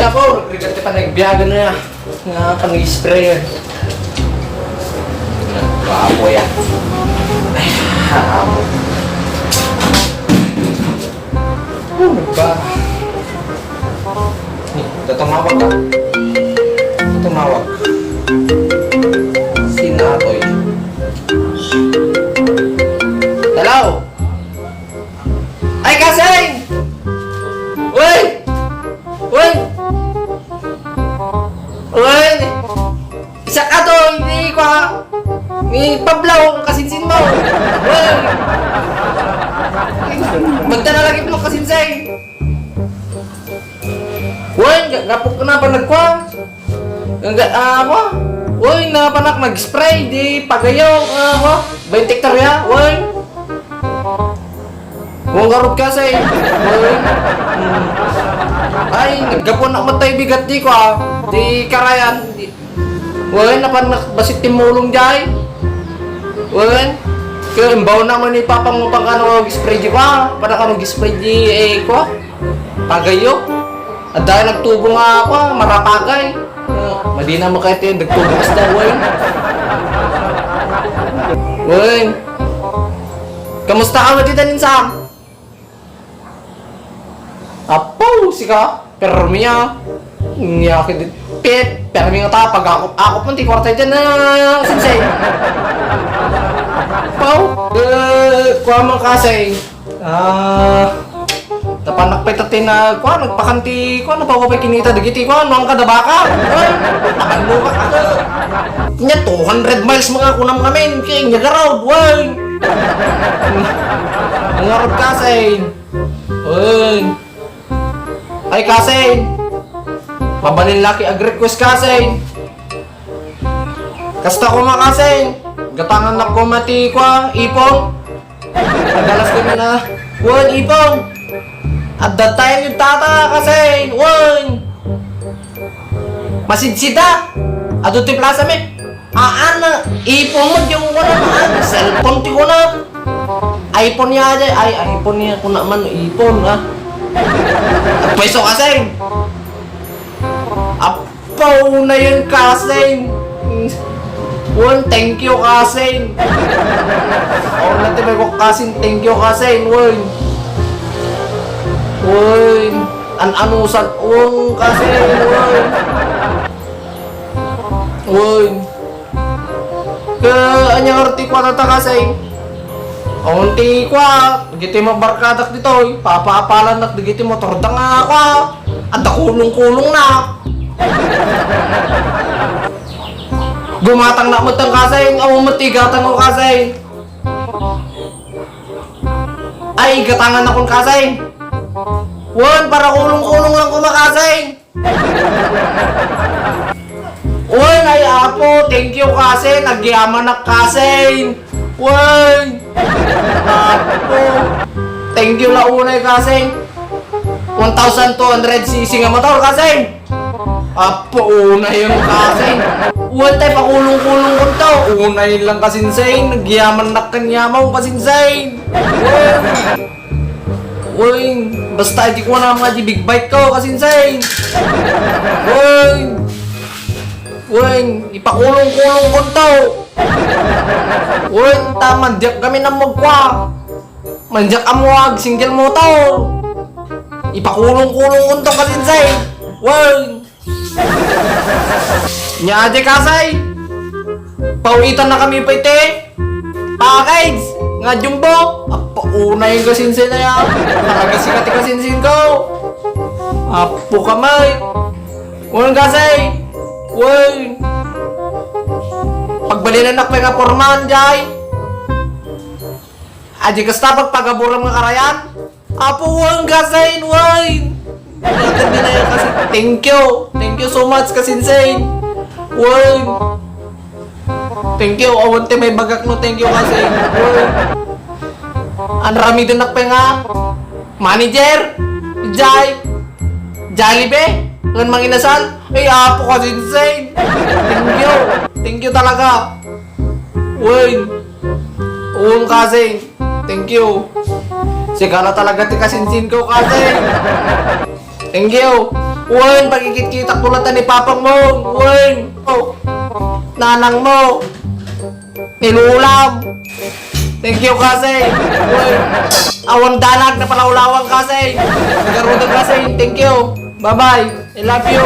ako, regard pa nagbiyagan na nga pang-spray yan. Wapo yan. Ay, hamo. Ba? Tumawag ka. Tumawag. Si Natoy. Hello? Ay, Kasing! Uy! Uy! Uy! Isa ka to, hindi ko pablaw ang kasinsin mo. Uy! Magdalagip mo kasinsay. Uy! Gapok ka na ba nagkwa? Ako? Uy! Napanak nag-spray. Di pagayaw. Ako? 20 hektarya. Uy! Huwag garot ka say. Uy! Ay! Naggapo na matay bigat di ko Di karayan. Uy! Napanak basit timulong jay. Uy! Kaya imbaw naman ni papangupang ka nag-spray di ba? Para ka nag-spray di ko? Pagayo. At dahil nagtubo nga ako, marapagay. Madi na mo kahit yun, nagtubo kas daw, Wayne. Wayne. Kamusta ka mo dito ninsam? Apaw, sika. Permiya. Ngiyaki din. Permiya nga ta, pag ako punti kwarta dyan na sensei. Apaw. Kuha mo kasi. Tapanak pa itatin na, nagpakanti, napawapay kinita, dagiti ko, ang kadabaka. Takan mo ka. Kanya 200 miles mga kunam kami, kaya nyagaraw, why? Ang harap kasain. Ay kasain. Mabalin laki ag-request kasain. Kasta ko makasain. Gatangan na ko mati ko, ipong. Nagalas ko na, ipong. At that time yung tata kasi, masidsida. At ito yung plaza me. Ipon mo yung cellphone ti ko na. iPhone niya aja. Ay, iPhone niya ko naman, iPhone At pweso kasi. Apaw na yun kasi. Thank you kasi. Natin may ko kasi, thank you kasi. Uy, anusan kasi, uy. Kaya anyang arti ko na kasi. Unti ko digiti mo barkadak dito, papaapalan nak digiti mo torda nga ako. At kulong-kulong na. Gumatang na mo tang kasi, matigatan ko kasi. Ay, gatangan akong kasi. Para kulong-kulong lang kumakasay. Ay apo, thank you kasi, nagyaman na kasi. Apo, thank you la unay kasi. 1,200cc nga motor kasi. Apo, unay yung kasi. Tayo pa kulong-kulong ko to. Unay lang kasinsay, nagyaman na kanyamaw kasinsay. Basta hindi ko na mga big bike ko kasi insane. Ipakulong-kulong ko to. Mandyak kami ng magkwa. Mandyak amuag, single motor. Ipakulong-kulong ko to kasi insane. Nya aja kasay. Pauwitan na kami pa ite. Package nga jumbo. Una yung kasinsin na yan. Nakagasikat yung kasinsin ko. Apo kamay. Walang kasay. Pagbalinan ako nga porman, jay. Aji kasta pagpagaburam nga karayan. Apo walang kasay. Nakatindi na yan kasi. Thank you. Thank you so much kasinsin. Thank you. Awante may bagak no. Thank you kasi. Ang rami din nakpe nga. Manager. Jai. Jollibee. Ngan manginasal. Ay, apo kasi insane. Thank you. Thank you talaga. Kasi. Thank you. Sigala talaga ti kasinsin ko kasi. Thank you. Wen, pagkikit-kita kulatan ni papang mo. Wen, oh. Nanang mo. Nilulam. Thank you kasi. Wen, awang dalag na palaulawang kasi. Nagarudag kasi. Thank you. Bye-bye. I love you.